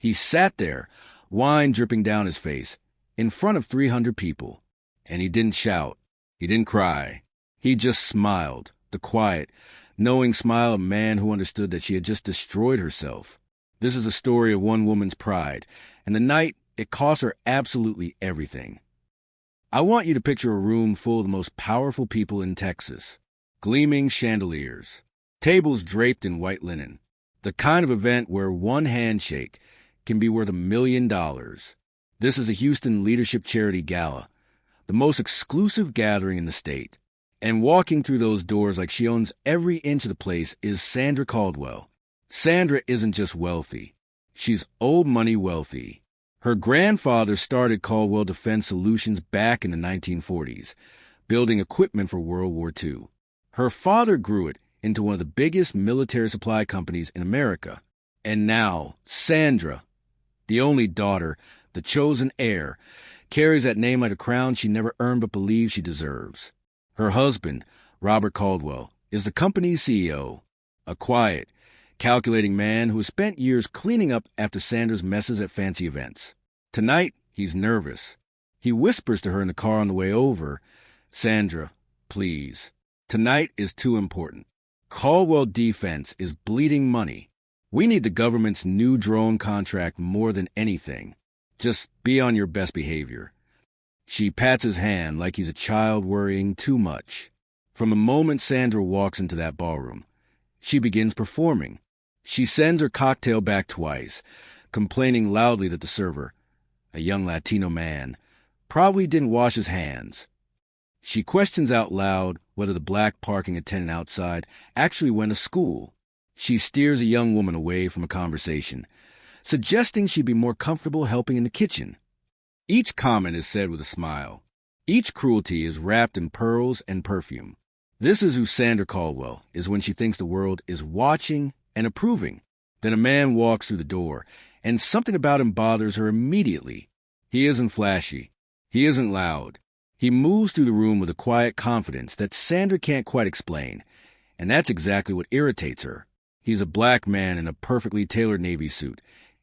He sat there, wine dripping down his face, in front of 300 people. And he didn't shout. He didn't cry. He just smiled, the quiet, knowing smile of a man who understood that she had just destroyed herself. This is a story of one woman's pride, and the night, it cost her absolutely everything. I want you to picture a room full of the most powerful people in Texas. Gleaming chandeliers, tables draped in white linen. The kind of event where one handshake can be worth $1 million. This is a Houston Leadership Charity Gala, the most exclusive gathering in the state. And walking through those doors like she owns every inch of the place is Sandra Caldwell. Sandra isn't just wealthy. She's old money wealthy. Her grandfather started Caldwell Defense Solutions back in the 1940s, building equipment for World War II. Her father grew it into one of the biggest military supply companies in America. And now, Sandra, the only daughter, the chosen heir, carries that name like a crown she never earned but believes she deserves. Her husband, Robert Caldwell, is the company's CEO, a quiet, calculating man who has spent years cleaning up after Sandra's messes at fancy events. Tonight, he's nervous. He whispers to her in the car on the way over, "Sandra, please. Tonight is too important. Caldwell Defense is bleeding money. We need the government's new drone contract more than anything. Just be on your best behavior." She pats his hand like he's a child worrying too much. From the moment Sandra walks into that ballroom, she begins performing. She sends her cocktail back twice, complaining loudly that the server, a young Latino man, probably didn't wash his hands. She questions out loud whether the black parking attendant outside actually went to school. She steers a young woman away from a conversation, suggesting she'd be more comfortable helping in the kitchen. Each comment is said with a smile. Each cruelty is wrapped in pearls and perfume. This is who Sandra Caldwell is when she thinks the world is watching and approving. Then a man walks through the door, and something about him bothers her immediately. He isn't flashy. He isn't loud. He moves through the room with a quiet confidence that Sandra can't quite explain, and that's exactly what irritates her. He's a black man in a perfectly tailored Navy suit,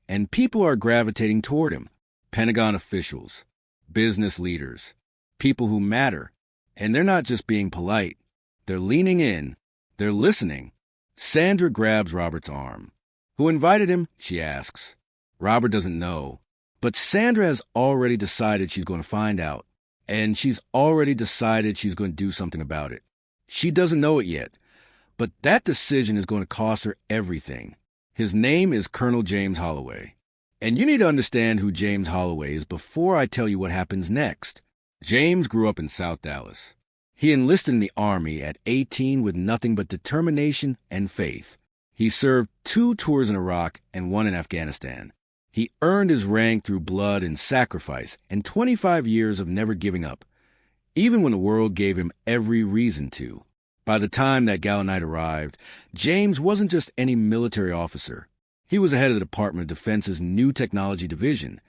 and people are gravitating toward him. Pentagon officials, business leaders, people who matter. And they're not just being polite. They're leaning in. They're listening. Sandra grabs Robert's arm. "Who invited him?" she asks. Robert doesn't know. But Sandra has already decided she's going to find out. And she's already decided she's going to do something about it. She doesn't know it yet. But that decision is going to cost her everything. His name is Colonel James Holloway. And you need to understand who James Holloway is before I tell you what happens next. James grew up in South Dallas. He enlisted in the Army at 18 with nothing but determination and faith. He served 2 tours in Iraq and 1 in Afghanistan. He earned his rank through blood and sacrifice and 25 years of never giving up, even when the world gave him every reason to. By the time that gala night arrived, James wasn't just any military officer. He was the head of the Department of Defense's New Technology Division,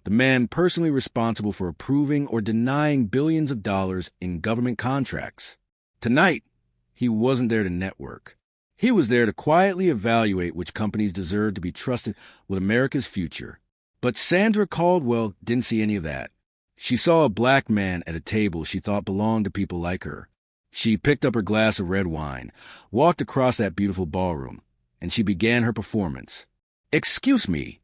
the man personally responsible for approving or denying billions of dollars in government contracts. Tonight, he wasn't there to network. He was there to quietly evaluate which companies deserved to be trusted with America's future. But Sandra Caldwell didn't see any of that. She saw a black man at a table she thought belonged to people like her. She picked up her glass of red wine, walked across that beautiful ballroom, and she began her performance. "Excuse me,"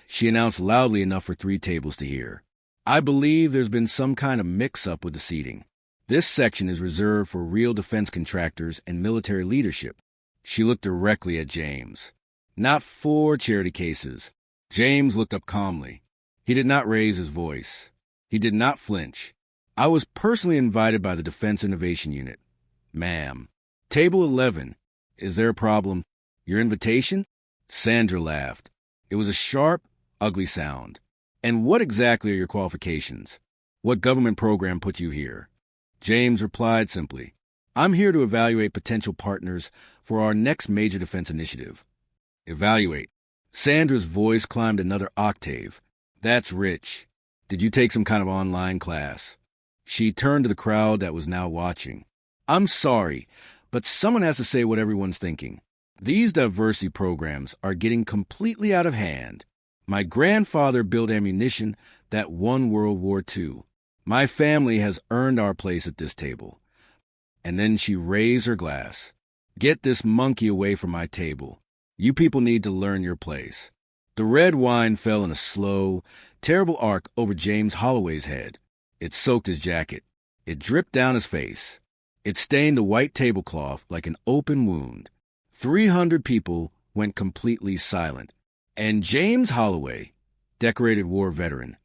she announced loudly enough for 3 tables to hear. "I believe there's been some kind of mix-up with the seating. This section is reserved for real defense contractors and military leadership." She looked directly at James. "Not 4 charity cases." James looked up calmly. He did not raise his voice. He did not flinch. "I was personally invited by the Defense Innovation Unit." "Ma'am." "Table 11. Is there a problem?" "Your invitation?" Sandra laughed. It was a sharp, ugly sound. "And what exactly are your qualifications? What government program put you here?" James replied simply, "I'm here to evaluate potential partners for our next major defense initiative." "Evaluate." Sandra's voice climbed another octave. "That's rich. Did you take some kind of online class?" She turned to the crowd that was now watching. "I'm sorry, but someone has to say what everyone's thinking. These diversity programs are getting completely out of hand. My grandfather built ammunition that won World War II. My family has earned our place at this table. And then she raised her glass. Get this monkey away from my table. You people need to learn your place. The red wine fell in a slow, terrible arc over James Holloway's head. It soaked his jacket. It dripped down his face. It stained the white tablecloth like an open wound. 300 people went completely silent. And James Holloway, decorated war veteran,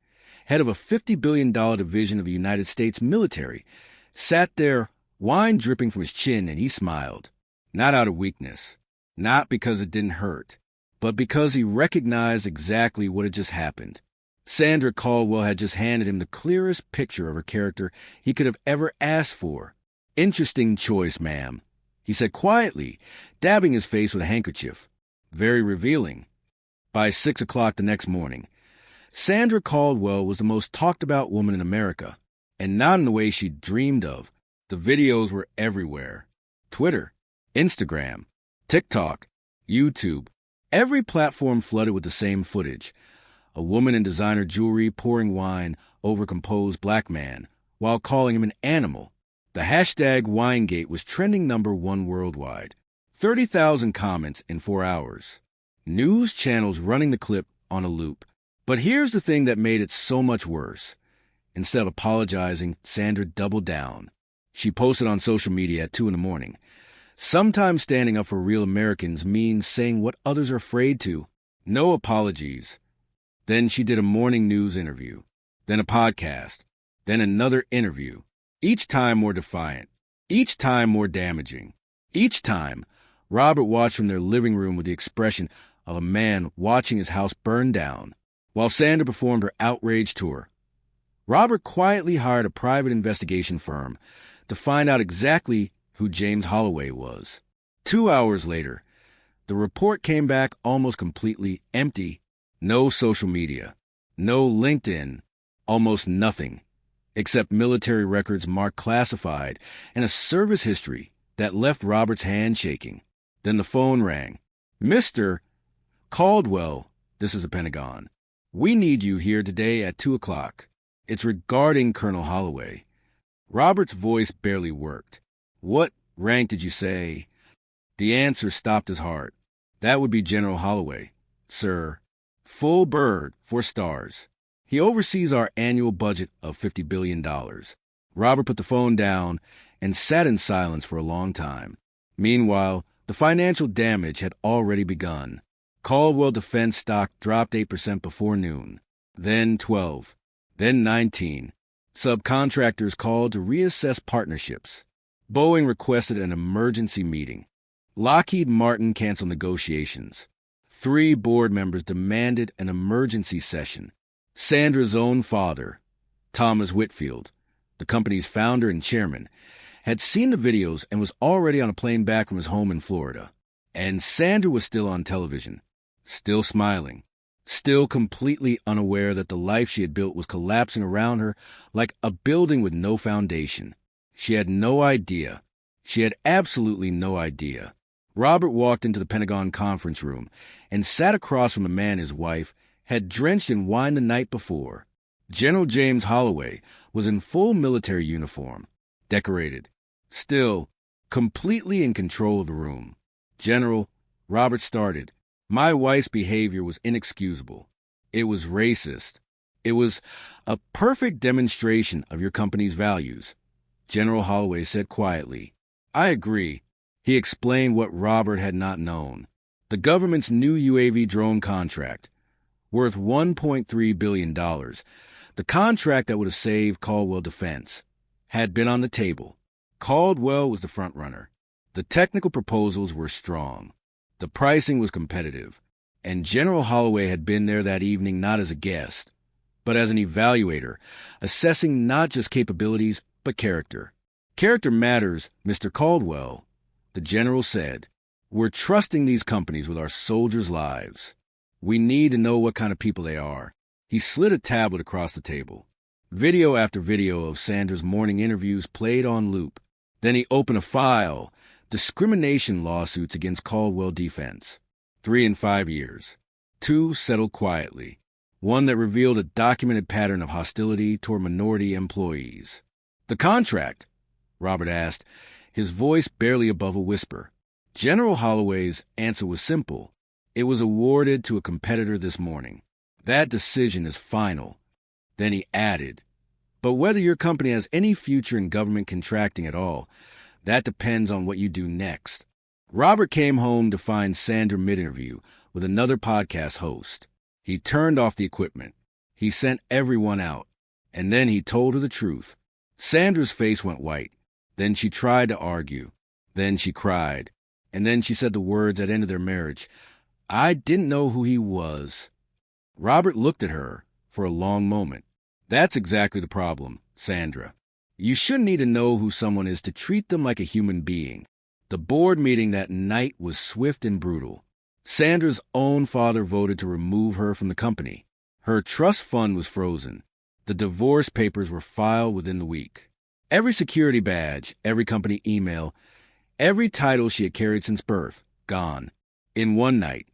head of a $50 billion division of the United States military, sat there, wine dripping from his chin, and he smiled. Not out of weakness, not because it didn't hurt, but because he recognized exactly what had just happened. Sandra Caldwell had just handed him the clearest picture of her character he could have ever asked for. Interesting choice, ma'am, he said quietly, dabbing his face with a handkerchief. Very revealing. By 6 o'clock the next morning, Sandra Caldwell was the most talked-about woman in America, and not in the way she dreamed of. The videos were everywhere. Twitter, Instagram, TikTok, YouTube, every platform flooded with the same footage. A woman in designer jewelry pouring wine over a composed black man while calling him an animal. The hashtag Winegate was trending #1 worldwide. 30,000 comments in 4 hours. News channels running the clip on a loop. But here's the thing that made it so much worse. Instead of apologizing, Sandra doubled down. She posted on social media at 2 in the morning. Sometimes standing up for real Americans means saying what others are afraid to. No apologies. Then she did a morning news interview, then a podcast, then another interview. Each time more defiant, each time more damaging. Each time, Robert watched from their living room with the expression of a man watching his house burn down. While Sandra performed her outrage tour, Robert quietly hired a private investigation firm to find out exactly who James Holloway was. 2 hours later, the report came back almost completely empty. No social media, no LinkedIn, almost nothing, except military records marked classified and a service history that left Robert's hand shaking. Then the phone rang. Mr. Caldwell, this is the Pentagon. We need you here today at 2 o'clock. It's regarding Colonel Holloway. Robert's voice barely worked. What rank did you say? The answer stopped his heart. That would be General Holloway, sir. Full bird, 4 stars. He oversees our annual budget of $50 billion. Robert put the phone down and sat in silence for a long time. Meanwhile, the financial damage had already begun. Caldwell Defense stock dropped 8% before noon, then 12, then 19. Subcontractors called to reassess partnerships. Boeing requested an emergency meeting. Lockheed Martin canceled negotiations. 3 board members demanded an emergency session. Sandra's own father, Thomas Whitfield, the company's founder and chairman, had seen the videos and was already on a plane back from his home in Florida. And Sandra was still on television, still smiling, still completely unaware that the life she had built was collapsing around her like a building with no foundation. She had no idea. She had absolutely no idea. Robert walked into the Pentagon conference room and sat across from a man his wife had drenched in wine the night before. General James Holloway was in full military uniform, decorated, still, completely in control of the room. General, Robert started. My wife's behavior was inexcusable. It was racist. It was a perfect demonstration of your company's values. General Holloway said quietly. I agree. He explained what Robert had not known. The government's new UAV drone contract, worth $1.3 billion, the contract that would have saved Caldwell Defense, had been on the table. Caldwell was the frontrunner. The technical proposals were strong. The pricing was competitive. And General Holloway had been there that evening not as a guest, but as an evaluator, assessing not just capabilities, but character. Character matters, Mr. Caldwell, the general said. We're trusting these companies with our soldiers' lives. We need to know what kind of people they are. He slid a tablet across the table. Video after video of Sandra's morning interviews played on loop. Then he opened a file, discrimination lawsuits against Caldwell Defense. 3 and 5 years. Two settled quietly. One that revealed a documented pattern of hostility toward minority employees. "The contract?" Robert asked, his voice barely above a whisper. General Holloway's answer was simple. It was awarded to a competitor this morning. "That decision is final." Then he added, "But whether your company has any future in government contracting at all, that depends on what you do next." Robert came home to find Sandra mid-interview with another podcast host. He turned off the equipment. He sent everyone out. And then he told her the truth. Sandra's face went white. Then she tried to argue. Then she cried. And then she said the words that ended their marriage. "I didn't know who he was." Robert looked at her for a long moment. "That's exactly the problem, Sandra. You shouldn't need to know who someone is to treat them like a human being." The board meeting that night was swift and brutal. Sandra's own father voted to remove her from the company. Her trust fund was frozen. The divorce papers were filed within the week. Every security badge, every company email, every title she had carried since birth, gone. In one night,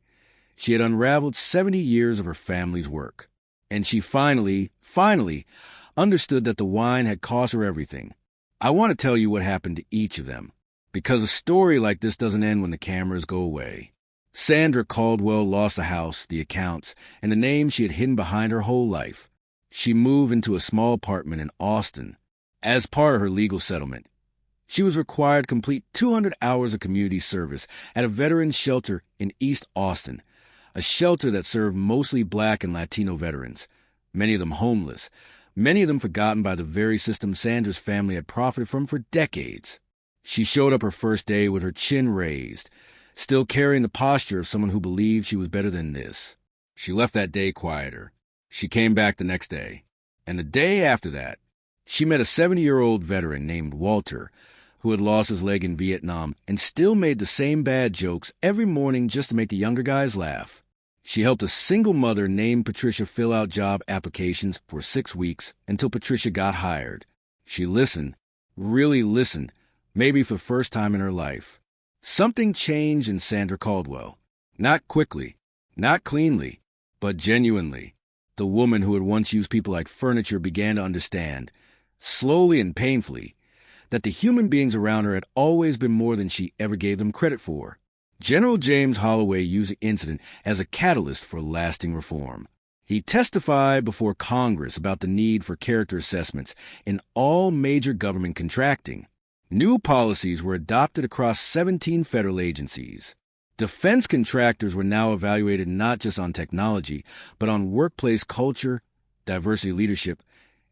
she had unraveled 70 years of her family's work. And she finally understood that the wine had cost her everything. I want to tell you what happened to each of them, because a story like this doesn't end when the cameras go away. Sandra Caldwell lost the house, the accounts, and the name she had hidden behind her whole life. She moved into a small apartment in Austin. As part of her legal settlement, she was required to complete 200 hours of community service at a veterans shelter in East Austin, a shelter that served mostly Black and Latino veterans, many of them homeless, many of them forgotten by the very system Sandra's family had profited from for decades. She showed up her first day with her chin raised, still carrying the posture of someone who believed she was better than this. She left that day quieter. She came back the next day. And the day after that, she met a 70-year-old veteran named Walter, who had lost his leg in Vietnam and still made the same bad jokes every morning just to make the younger guys laugh. She helped a single mother named Patricia fill out job applications for 6 weeks until Patricia got hired. She listened, really listened, maybe for the first time in her life. Something changed in Sandra Caldwell. Not quickly, not cleanly, but genuinely. The woman who had once used people like furniture began to understand, slowly and painfully, that the human beings around her had always been more than she ever gave them credit for. General James Holloway used the incident as a catalyst for lasting reform. He testified before Congress about the need for character assessments in all major government contracting. New policies were adopted across 17 federal agencies. Defense contractors were now evaluated not just on technology, but on workplace culture, diversity leadership,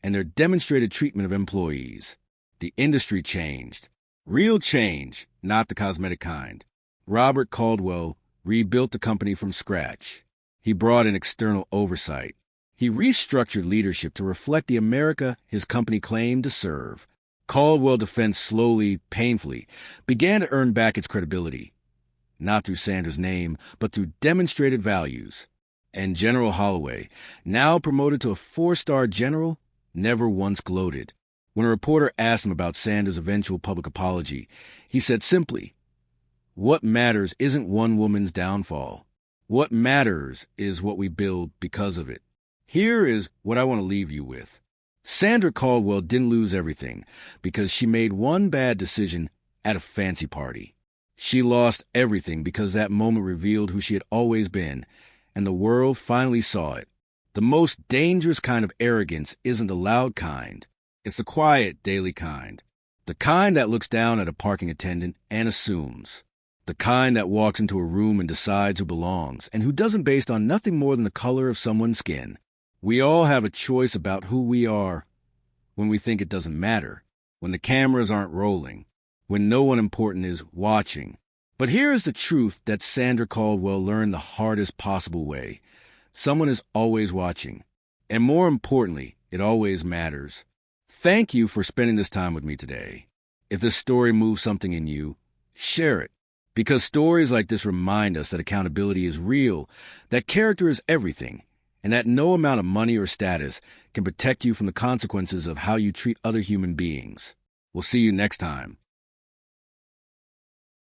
and their demonstrated treatment of employees. The industry changed. Real change, not the cosmetic kind. Robert Caldwell rebuilt the company from scratch. He brought in external oversight. He restructured leadership to reflect the America his company claimed to serve. Caldwell Defense slowly, painfully, began to earn back its credibility, not through Sandra's name, but through demonstrated values. And General Holloway, now promoted to a 4-star general, never once gloated. When a reporter asked him about Sandra's eventual public apology, he said simply, "What matters isn't one woman's downfall. What matters is what we build because of it." Here is what I want to leave you with. Sandra Caldwell didn't lose everything because she made one bad decision at a fancy party. She lost everything because that moment revealed who she had always been, and the world finally saw it. The most dangerous kind of arrogance isn't the loud kind. It's the quiet, daily kind. The kind that looks down at a parking attendant and assumes. The kind that walks into a room and decides who belongs, and who doesn't based on nothing more than the color of someone's skin. We all have a choice about who we are when we think it doesn't matter, when the cameras aren't rolling, when no one important is watching. But here is the truth that Sandra Caldwell learned the hardest possible way. Someone is always watching. And more importantly, it always matters. Thank you for spending this time with me today. If this story moves something in you, share it. Because stories like this remind us that accountability is real, that character is everything, and that no amount of money or status can protect you from the consequences of how you treat other human beings. We'll see you next time.